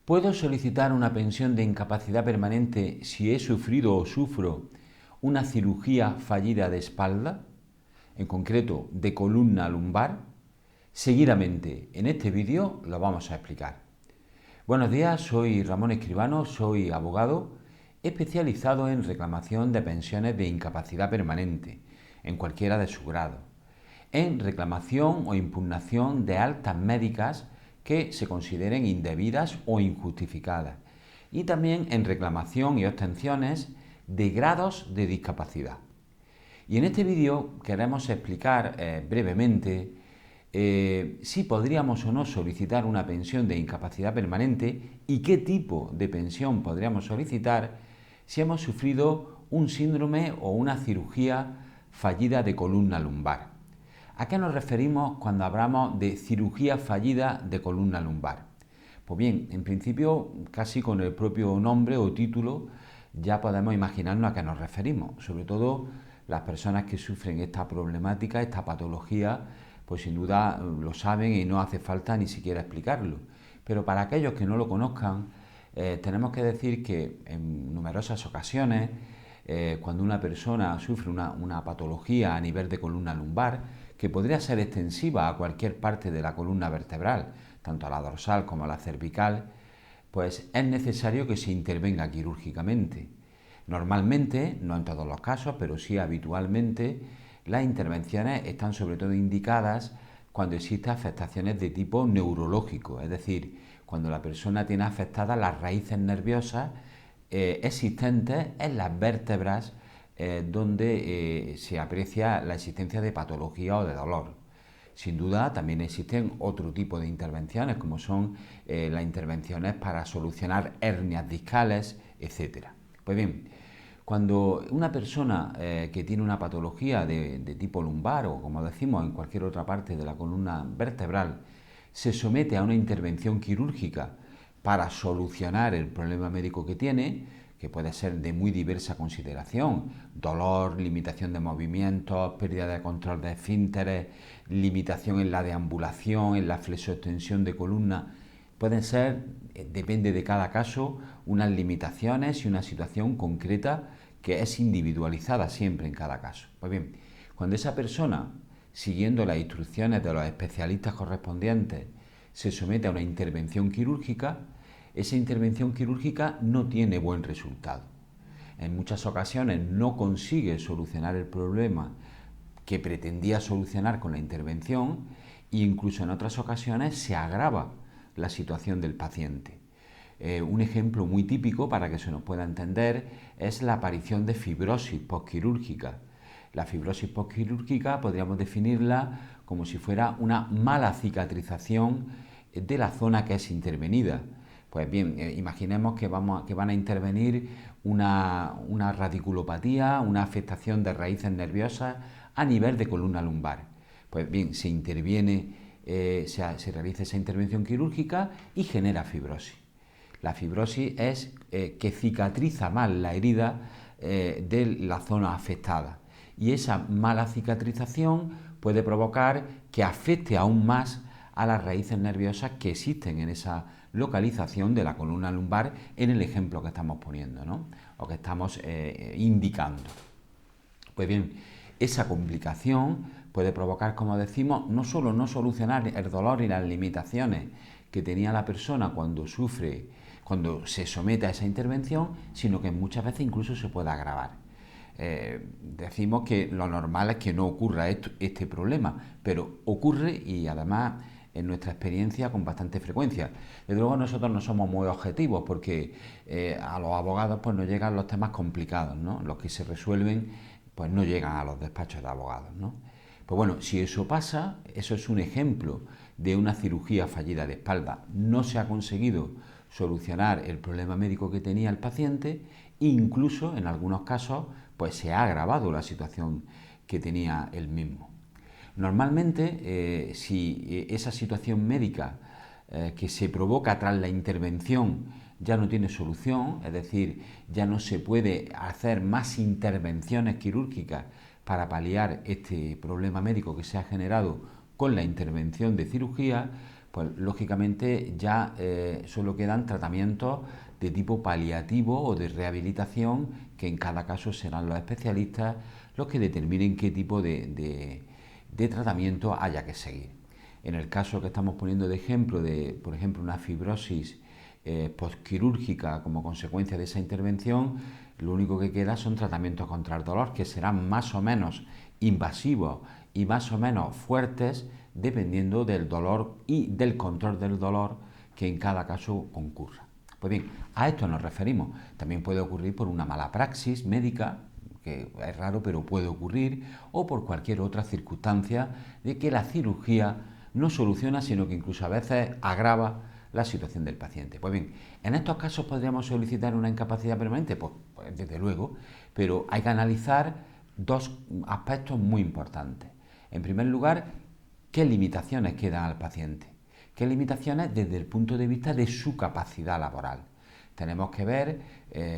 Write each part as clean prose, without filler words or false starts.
¿Puedo solicitar una pensión de incapacidad permanente si he sufrido o sufro una cirugía fallida de espalda, en concreto de columna lumbar? Seguidamente, en este vídeo lo vamos a explicar. Buenos días, soy Ramón Escribano, soy abogado especializado en reclamación de pensiones de incapacidad permanente, en cualquiera de sus grados, en reclamación o impugnación de altas médicas que se consideren indebidas o injustificadas, y también en reclamación y obtenciones de grados de discapacidad. Y en este vídeo queremos explicar brevemente si podríamos o no solicitar una pensión de incapacidad permanente y qué tipo de pensión podríamos solicitar si hemos sufrido un síndrome o una cirugía fallida de columna lumbar. ¿A qué nos referimos cuando hablamos de cirugía fallida de columna lumbar? Pues bien, en principio, casi con el propio nombre o título ya podemos imaginarnos a qué nos referimos. Sobre todo las personas que sufren esta problemática, esta patología, pues sin duda lo saben y no hace falta ni siquiera explicarlo. Pero para aquellos que no lo conozcan, tenemos que decir que en numerosas ocasiones, cuando una persona sufre una patología a nivel de columna lumbar, que podría ser extensiva a cualquier parte de la columna vertebral, tanto a la dorsal como a la cervical, pues es necesario que se intervenga quirúrgicamente. Normalmente, no en todos los casos, pero sí habitualmente, las intervenciones están sobre todo indicadas cuando existen afectaciones de tipo neurológico, es decir, cuando la persona tiene afectadas las raíces nerviosas existentes en las vértebras donde se aprecia la existencia de patología o de dolor. Sin duda también existen otro tipo de intervenciones, como son las intervenciones para solucionar hernias discales, etc. Pues bien, cuando una persona que tiene una patología de tipo lumbar o, como decimos, en cualquier otra parte de la columna vertebral, se somete a una intervención quirúrgica para solucionar el problema médico que tiene, que puede ser de muy diversa consideración: dolor, limitación de movimientos, pérdida de control de esfínteres, limitación en la deambulación, en la flexoextensión de columna. Pueden ser, depende de cada caso, unas limitaciones y una situación concreta que es individualizada siempre en cada caso. Pues bien, cuando esa persona, siguiendo las instrucciones de los especialistas correspondientes, se somete a una intervención quirúrgica, esa intervención quirúrgica no tiene buen resultado. En muchas ocasiones no consigue solucionar el problema que pretendía solucionar con la intervención e incluso en otras ocasiones se agrava la situación del paciente. Un ejemplo muy típico para que se nos pueda entender es la aparición de fibrosis postquirúrgica. La fibrosis postquirúrgica podríamos definirla como si fuera una mala cicatrización de la zona que es intervenida. Pues bien, imaginemos que van a intervenir una radiculopatía, una afectación de raíces nerviosas a nivel de columna lumbar. Pues bien, se interviene, se realiza esa intervención quirúrgica y genera fibrosis. La fibrosis es que cicatriza mal la herida de la zona afectada, y esa mala cicatrización puede provocar que afecte aún más a las raíces nerviosas que existen en esa localización de la columna lumbar en el ejemplo que estamos poniendo, ¿no? O que estamos indicando. Pues bien, esa complicación puede provocar, como decimos, no solo no solucionar el dolor y las limitaciones que tenía la persona cuando se somete a esa intervención, sino que muchas veces incluso se puede agravar. Decimos que lo normal es que no ocurra este problema, pero ocurre, y además en nuestra experiencia con bastante frecuencia. Desde luego nosotros no somos muy objetivos porque a los abogados pues nos llegan los temas complicados, ¿no? Los que se resuelven pues no llegan a los despachos de abogados, ¿no? Pues bueno, si eso pasa, eso es un ejemplo de una cirugía fallida de espalda. No se ha conseguido solucionar el problema médico que tenía el paciente, incluso en algunos casos pues se ha agravado la situación que tenía él mismo. Normalmente, si esa situación médica que se provoca tras la intervención ya no tiene solución, es decir, ya no se puede hacer más intervenciones quirúrgicas para paliar este problema médico que se ha generado con la intervención de cirugía, pues lógicamente ya solo quedan tratamientos de tipo paliativo o de rehabilitación, que en cada caso serán los especialistas los que determinen qué tipo de tratamiento haya que seguir. En el caso que estamos poniendo de ejemplo de, por ejemplo, una fibrosis postquirúrgica como consecuencia de esa intervención, lo único que queda son tratamientos contra el dolor, que serán más o menos invasivos y más o menos fuertes dependiendo del dolor y del control del dolor que en cada caso concurra. Pues bien, a esto nos referimos. También puede ocurrir por una mala praxis médica, que es raro pero puede ocurrir, o por cualquier otra circunstancia de que la cirugía no soluciona, sino que incluso a veces agrava la situación del paciente. Pues bien, ¿en estos casos podríamos solicitar una incapacidad permanente? Pues desde luego, pero hay que analizar dos aspectos muy importantes. En primer lugar, ¿qué limitaciones quedan al paciente? ¿Qué limitaciones desde el punto de vista de su capacidad laboral? Tenemos que ver,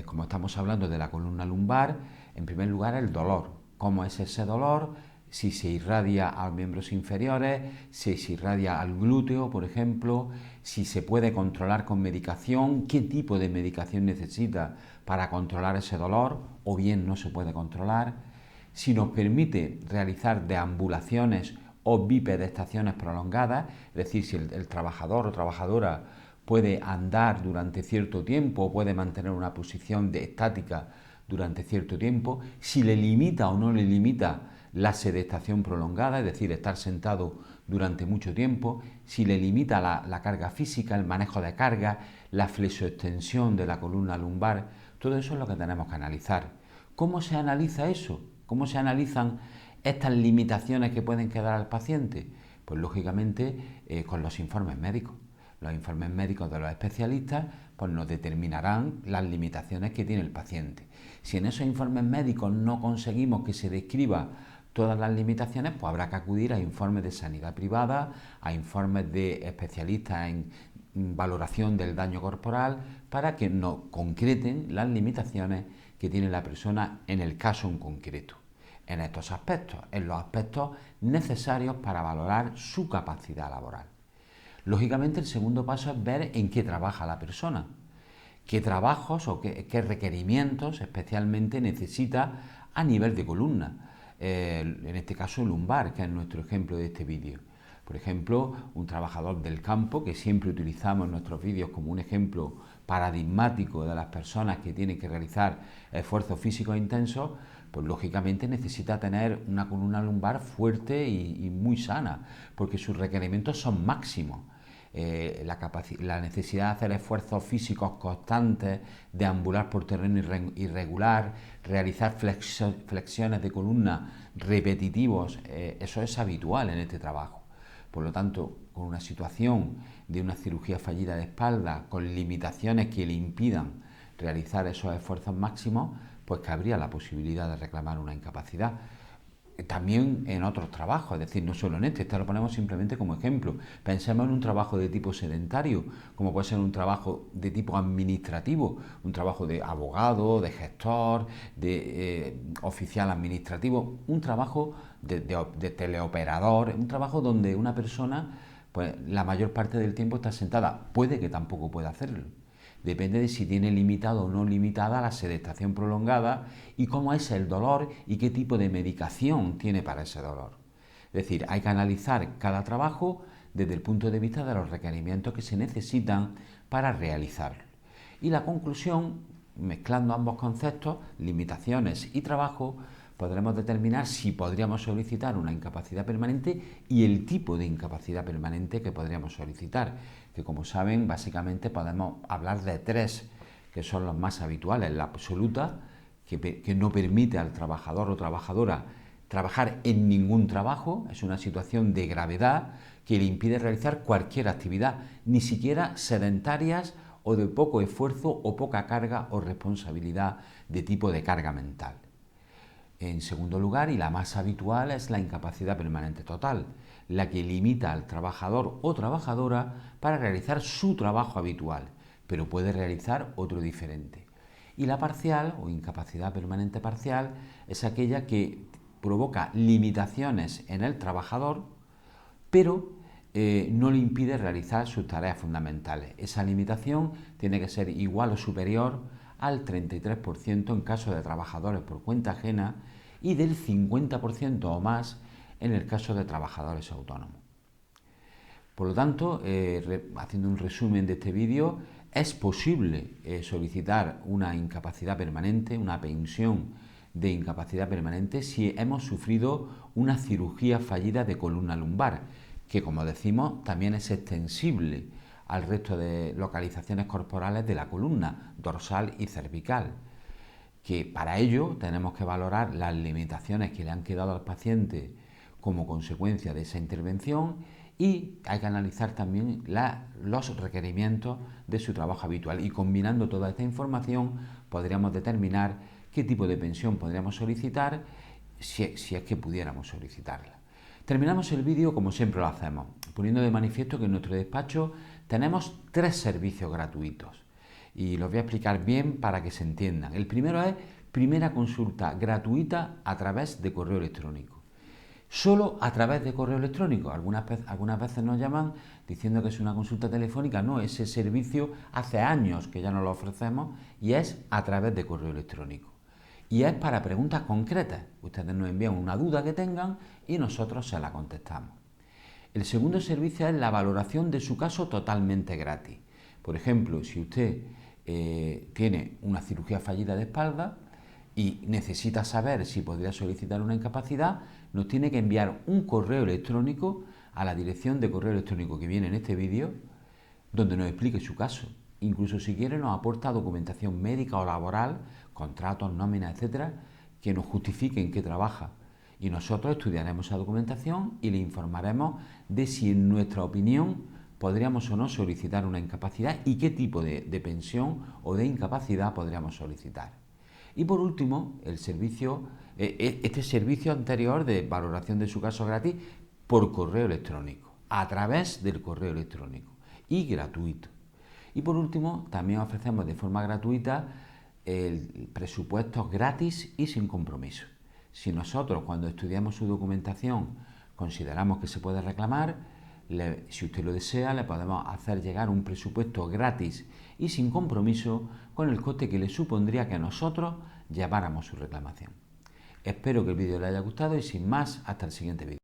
como estamos hablando de la columna lumbar, en primer lugar el dolor. ¿Cómo es ese dolor? Si se irradia a los miembros inferiores, si se irradia al glúteo, por ejemplo, si se puede controlar con medicación, qué tipo de medicación necesita para controlar ese dolor, o bien no se puede controlar, si nos permite realizar deambulaciones o bipedestaciones prolongadas, es decir, si el trabajador o trabajadora puede andar durante cierto tiempo o puede mantener una posición estática durante cierto tiempo, si le limita o no le limita la sedestación prolongada, es decir, estar sentado durante mucho tiempo, si le limita la carga física, el manejo de carga, la flexoextensión de la columna lumbar, todo eso es lo que tenemos que analizar. ¿Cómo se analiza eso? ¿Cómo se analizan estas limitaciones que pueden quedar al paciente? Pues lógicamente con los informes médicos. Los informes médicos de los especialistas pues nos determinarán las limitaciones que tiene el paciente. Si en esos informes médicos no conseguimos que se describa todas las limitaciones, pues habrá que acudir a informes de sanidad privada, a informes de especialistas en valoración del daño corporal, para que nos concreten las limitaciones que tiene la persona en el caso en concreto. En estos aspectos, en los aspectos necesarios para valorar su capacidad laboral. Lógicamente, el segundo paso es ver en qué trabaja la persona, qué trabajos o qué requerimientos especialmente necesita a nivel de columna, en este caso lumbar, que es nuestro ejemplo de este vídeo. Por ejemplo, un trabajador del campo, que siempre utilizamos en nuestros vídeos como un ejemplo paradigmático de las personas que tienen que realizar esfuerzos físicos intensos, pues lógicamente necesita tener una columna lumbar fuerte y muy sana, porque sus requerimientos son máximos. La necesidad de hacer esfuerzos físicos constantes, deambular por terreno irregular, realizar flexiones de columna repetitivos, eso es habitual en este trabajo. Por lo tanto, con una situación de una cirugía fallida de espalda, con limitaciones que le impidan realizar esos esfuerzos máximos, pues cabría la posibilidad de reclamar una incapacidad. También en otros trabajos, es decir, no solo en este lo ponemos simplemente como ejemplo. Pensemos en un trabajo de tipo sedentario, como puede ser un trabajo de tipo administrativo, un trabajo de abogado, de gestor, de oficial administrativo, un trabajo de teleoperador, un trabajo donde una persona, pues la mayor parte del tiempo está sentada. Puede que tampoco pueda hacerlo. Depende de si tiene limitado o no limitada la sedestación prolongada y cómo es el dolor y qué tipo de medicación tiene para ese dolor. Es decir, hay que analizar cada trabajo desde el punto de vista de los requerimientos que se necesitan para realizarlo. Y la conclusión, mezclando ambos conceptos, limitaciones y trabajo, podremos determinar si podríamos solicitar una incapacidad permanente y el tipo de incapacidad permanente que podríamos solicitar, que como saben básicamente podemos hablar de tres, que son los más habituales: la absoluta, que no permite al trabajador o trabajadora trabajar en ningún trabajo, es una situación de gravedad que le impide realizar cualquier actividad, ni siquiera sedentarias o de poco esfuerzo o poca carga o responsabilidad de tipo de carga mental. En segundo lugar, y la más habitual, es la incapacidad permanente total, la que limita al trabajador o trabajadora para realizar su trabajo habitual, pero puede realizar otro diferente. Y la parcial o incapacidad permanente parcial es aquella que provoca limitaciones en el trabajador, pero no le impide realizar sus tareas fundamentales. Esa limitación tiene que ser igual o superior al 33% en caso de trabajadores por cuenta ajena y del 50% o más en el caso de trabajadores autónomos. Por lo tanto, haciendo un resumen de este vídeo, es posible solicitar una incapacidad permanente, una pensión de incapacidad permanente si hemos sufrido una cirugía fallida de columna lumbar, que como decimos también es extensible al resto de localizaciones corporales de la columna, dorsal y cervical, que para ello tenemos que valorar las limitaciones que le han quedado al paciente como consecuencia de esa intervención y hay que analizar también los requerimientos de su trabajo habitual y combinando toda esta información podríamos determinar qué tipo de pensión podríamos solicitar si es que pudiéramos solicitarla. Terminamos el vídeo como siempre lo hacemos, poniendo de manifiesto que en nuestro despacho tenemos 3 servicios gratuitos y los voy a explicar bien para que se entiendan. El primero es primera consulta gratuita a través de correo electrónico. Solo a través de correo electrónico. Algunas veces nos llaman diciendo que es una consulta telefónica. No, ese servicio hace años que ya no lo ofrecemos y es a través de correo electrónico. Y es para preguntas concretas. Ustedes nos envían una duda que tengan y nosotros se la contestamos. El segundo servicio es la valoración de su caso totalmente gratis. Por ejemplo, si usted tiene una cirugía fallida de espalda y necesita saber si podría solicitar una incapacidad, nos tiene que enviar un correo electrónico a la dirección de correo electrónico que viene en este vídeo, donde nos explique su caso. Incluso si quiere nos aporta documentación médica o laboral, contratos, nóminas, etcétera, que nos justifiquen que trabaja. Y nosotros estudiaremos esa documentación y le informaremos de si en nuestra opinión podríamos o no solicitar una incapacidad y qué tipo de pensión o de incapacidad podríamos solicitar. Y por último, este servicio anterior de valoración de su caso gratis por correo electrónico, a través del correo electrónico y gratuito. Y por último, también ofrecemos de forma gratuita presupuestos gratis y sin compromiso. Si nosotros cuando estudiamos su documentación consideramos que se puede reclamar, si usted lo desea, le podemos hacer llegar un presupuesto gratis y sin compromiso con el coste que le supondría que nosotros lleváramos su reclamación. Espero que el vídeo le haya gustado y sin más, hasta el siguiente vídeo.